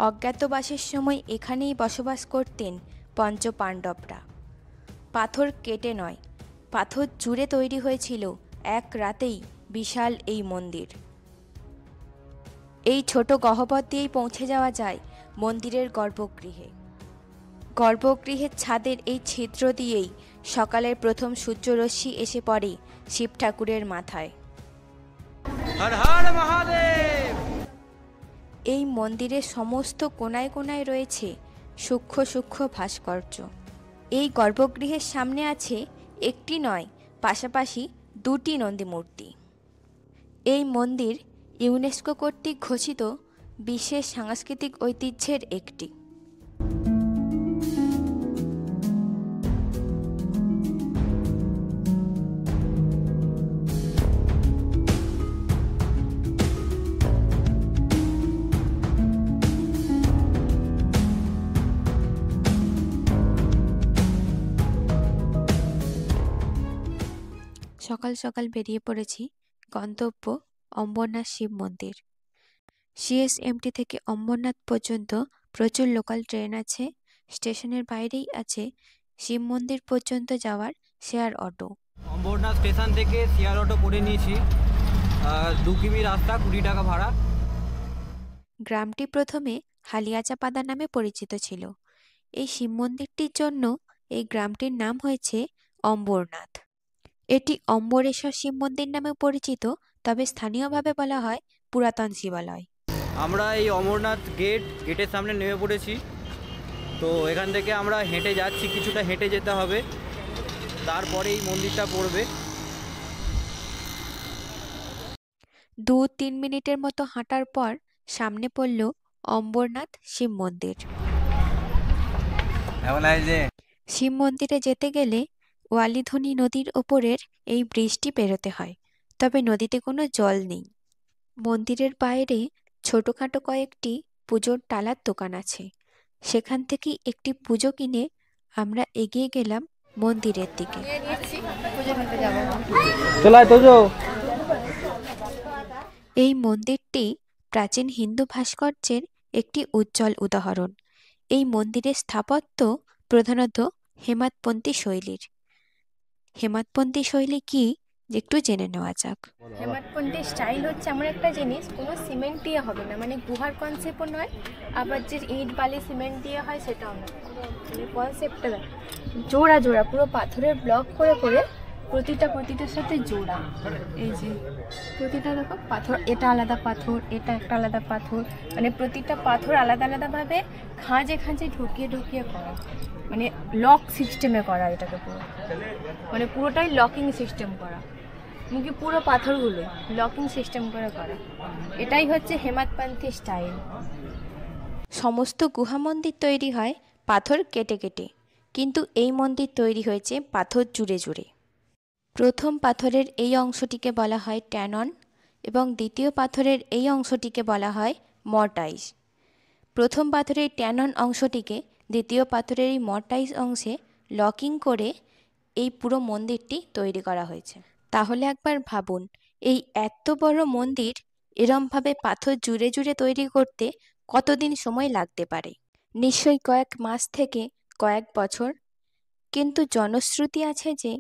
অজ্ঞাতবাসের সময় এখানেই বসবাস করতেন পঞ্চপাণ্ডবরা। পাথর কেটে নয়, পাথর জুড়ে তৈরি হয়েছিল এক রাতেই বিশাল এই মন্দির। এই ছোট গহ্বর দিয়েই পৌঁছে যাওয়া যায় মন্দিরের গর্ভগৃহে। গর্ভগৃহের ছাদের এই ছিদ্র দিয়েই সকালের প্রথম সূর্যরশ্মি এসে পড়ে শিব ঠাকুরের মাথায়। হর হর মহাদেব। এই মন্দিরের সমস্ত কোণায় কোণায় রয়েছে সূক্ষ্ম সূক্ষ্ম ভাস্কর্য। এই গর্ভগৃহের সামনে আছে একটি নয়, পাশাপাশি দুটি নন্দী মূর্তি। এই মন্দির ইউনেস্কো কর্তৃক ঘোষিত বিশ্বের সাংস্কৃতিক ঐতিহ্যের একটি। সকাল সকাল বেরিয়ে পড়েছি গন্তব্য অম্বরনাথ শিব মন্দির। সিএসএমটি থেকে অম্বরনাথ পর্যন্ত প্রচুর লোকাল ট্রেন আছে। স্টেশনের বাইরেই আছে শিব মন্দির পর্যন্ত যাওয়ার শেয়ার অটো। অম্বরনাথ স্টেশন থেকে শেয়ার অটো করে নিয়েছি, 2 কিমি রাস্তা, 20 টাকা ভাড়া। গ্রামটি প্রথমে হালিয়াচাপাদা নামে পরিচিত ছিল। এই শিব মন্দিরটির জন্য এই গ্রামটির নাম হয়েছে অম্বরনাথ। এটি অম্বরেশ্বর শিব মন্দির নামেও পরিচিত, তবে স্থানীয়ভাবে বলা হয় পুরাতন শিবালয়। আমরা এই অমরনাথ গেটের সামনে নেমে পড়েছি। তো এখান থেকে আমরা হেঁটে যাচ্ছি, কিছুটা হেঁটে যেতে হবে, তারপরে এই মন্দিরটা পড়বে। 2-3 মিনিটের মতো হাঁটার পর সামনে পড়ল অম্বরনাথ শিব মন্দির। শিব মন্দিরে যেতে গেলে ওয়ালিধনী নদীর ওপরের এই ব্রিজটি পেরোতে হয়, তবে নদীতে কোনো জল নেই। মন্দিরের বাইরে ছোটোখাটো কয়েকটি পুজোর টালার দোকান আছে। সেখান থেকেই একটি পুজো কিনে আমরা এগিয়ে গেলাম মন্দিরের দিকে। এই মন্দিরটি প্রাচীন হিন্দু ভাস্কর্যের একটি উজ্জ্বল উদাহরণ। এই মন্দিরের স্থাপত্য প্রধানত হেমাদপন্থী শৈলীর। হেমাদপন্থী শৈলী কি একটু জেনে নেওয়া যাক। হেমাদপন্থী স্টাইল হচ্ছে এমন একটা জিনিস, কোনো সিমেন্ট দিয়ে হবে না, মানে গুহার কনসেপ্টও নয়, আবার যে ইট বালি সিমেন্ট দিয়ে হয় সেটাও নয়। মানে কনসেপ্টটা জোড়া জোড়া পুরো পাথরের ব্লক করে করে প্রতিটার সাথে জোড়া। এই যে প্রতিটা দেখো পাথর, এটা আলাদা পাথর, এটা একটা আলাদা পাথর, মানে প্রতিটা পাথর আলাদা আলাদাভাবে খাঁজে খাঁজে ঢুকিয়ে ঢুকিয়ে করা, মানে লক সিস্টেমে করা এটাকে পুরো, মানে পুরোটাই লকিং সিস্টেম করা, মুখে পুরো পাথরগুলো লকিং সিস্টেম করে করা। এটাই হচ্ছে হেমাদপন্থী স্টাইল। সমস্ত গুহা মন্দির তৈরি হয় পাথর কেটে কেটে, কিন্তু এই মন্দির তৈরি হয়েছে পাথর জুড়ে জুড়ে। প্রথম পাথরের এই অংশটিকে বলা হয় ট্যানন এবং দ্বিতীয় পাথরের এই অংশটিকে বলা হয় মর্টাইজ। প্রথম পাথরের ট্যানন অংশটিকে দ্বিতীয় পাথরের এই মর্টাইজ অংশে লকিং করে এই পুরো মন্দিরটি তৈরি করা হয়েছে। তাহলে একবার ভাবুন, এই এত বড় মন্দির এরমভাবে পাথর জুড়ে জুড়ে তৈরি করতে কতদিন সময় লাগতে পারে? নিশ্চয়ই কয়েক মাস থেকে কয়েক বছর। কিন্তু জনশ্রুতি আছে যে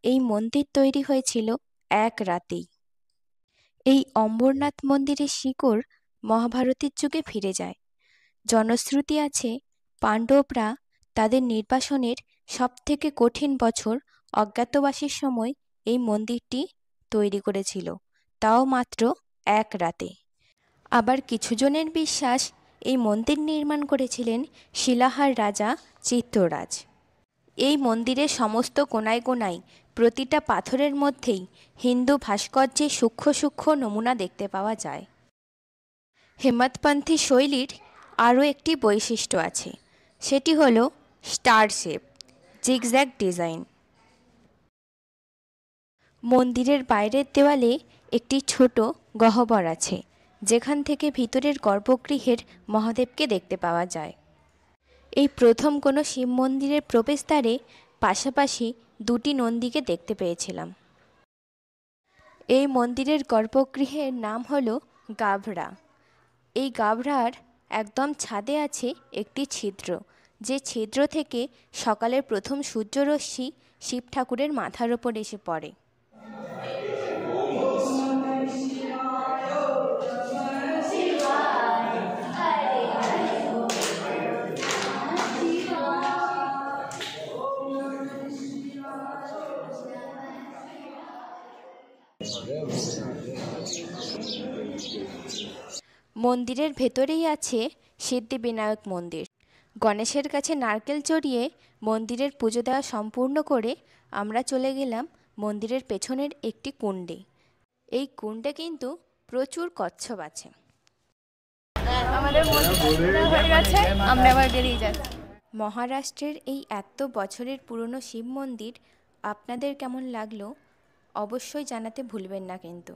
এই মন্দির তৈরি হয়েছিল এক রাতেই। এই অম্বরনাথ মন্দিরের শিকড় মহাভারতের যুগে ফিরে যায়। জনশ্রুতি আছে পাণ্ডবরা তাদের নির্বাসনের সবথেকে কঠিন বছর অজ্ঞাতবাসের সময় এই মন্দিরটি তৈরি করেছিল, তাও মাত্র এক রাতে। আবার কিছুজনের বিশ্বাস এই মন্দির নির্মাণ করেছিলেন শিলাহার রাজা চিত্ররাজ। এই মন্দিরের সমস্ত কোণায় কোণায় প্রতিটা পাথরের মধ্যেই হিন্দু ভাস্কর্যের সূক্ষ্ম সূক্ষ্ম নমুনা দেখতে পাওয়া যায়। হেমাদপন্থী শৈলীর আরও একটি বৈশিষ্ট্য আছে, সেটি হলো স্টার শেপ, জিগজ্যাগ ডিজাইন। মন্দিরের বাইরের দেওয়ালে একটি ছোট গহ্বর আছে, যেখান থেকে ভিতরের গর্ভগৃহের মহাদেবকে দেখতে পাওয়া যায়। এই প্রথম কোনো শিব মন্দিরের প্রবেশদ্বারে পাশাপাশি দুটি নন্দীকে দেখতে পেয়েছিলাম। এই মন্দিরের গর্ভগৃহের নাম হলো গাভরা। এই গাভরার একদম ছাদে আছে একটি ছিদ্র, যে ছিদ্র থেকে সকালের প্রথম সূর্যরশ্মি শিব ঠাকুরের মাথার ওপর এসে পড়ে। মন্দিরের ভেতরেই আছে সিদ্ধিবিনায়ক মন্দির। গণেশের কাছে নারকেল চড়িয়ে মন্দিরের পুজো দেওয়া সম্পূর্ণ করে আমরা চলে গেলাম মন্দিরের পেছনের একটি কুণ্ডে। এই কুণ্ডে কিন্তু প্রচুর কচ্ছপ আছে। আমাদের মন্দির হয়ে গেছে, আমরা আবার বেরিয়ে যাচ্ছি। মহারাষ্ট্রের এই এত বছরের পুরনো শিব মন্দির আপনাদের কেমন লাগলো অবশ্যই জানাতে ভুলবেন না কিন্তু।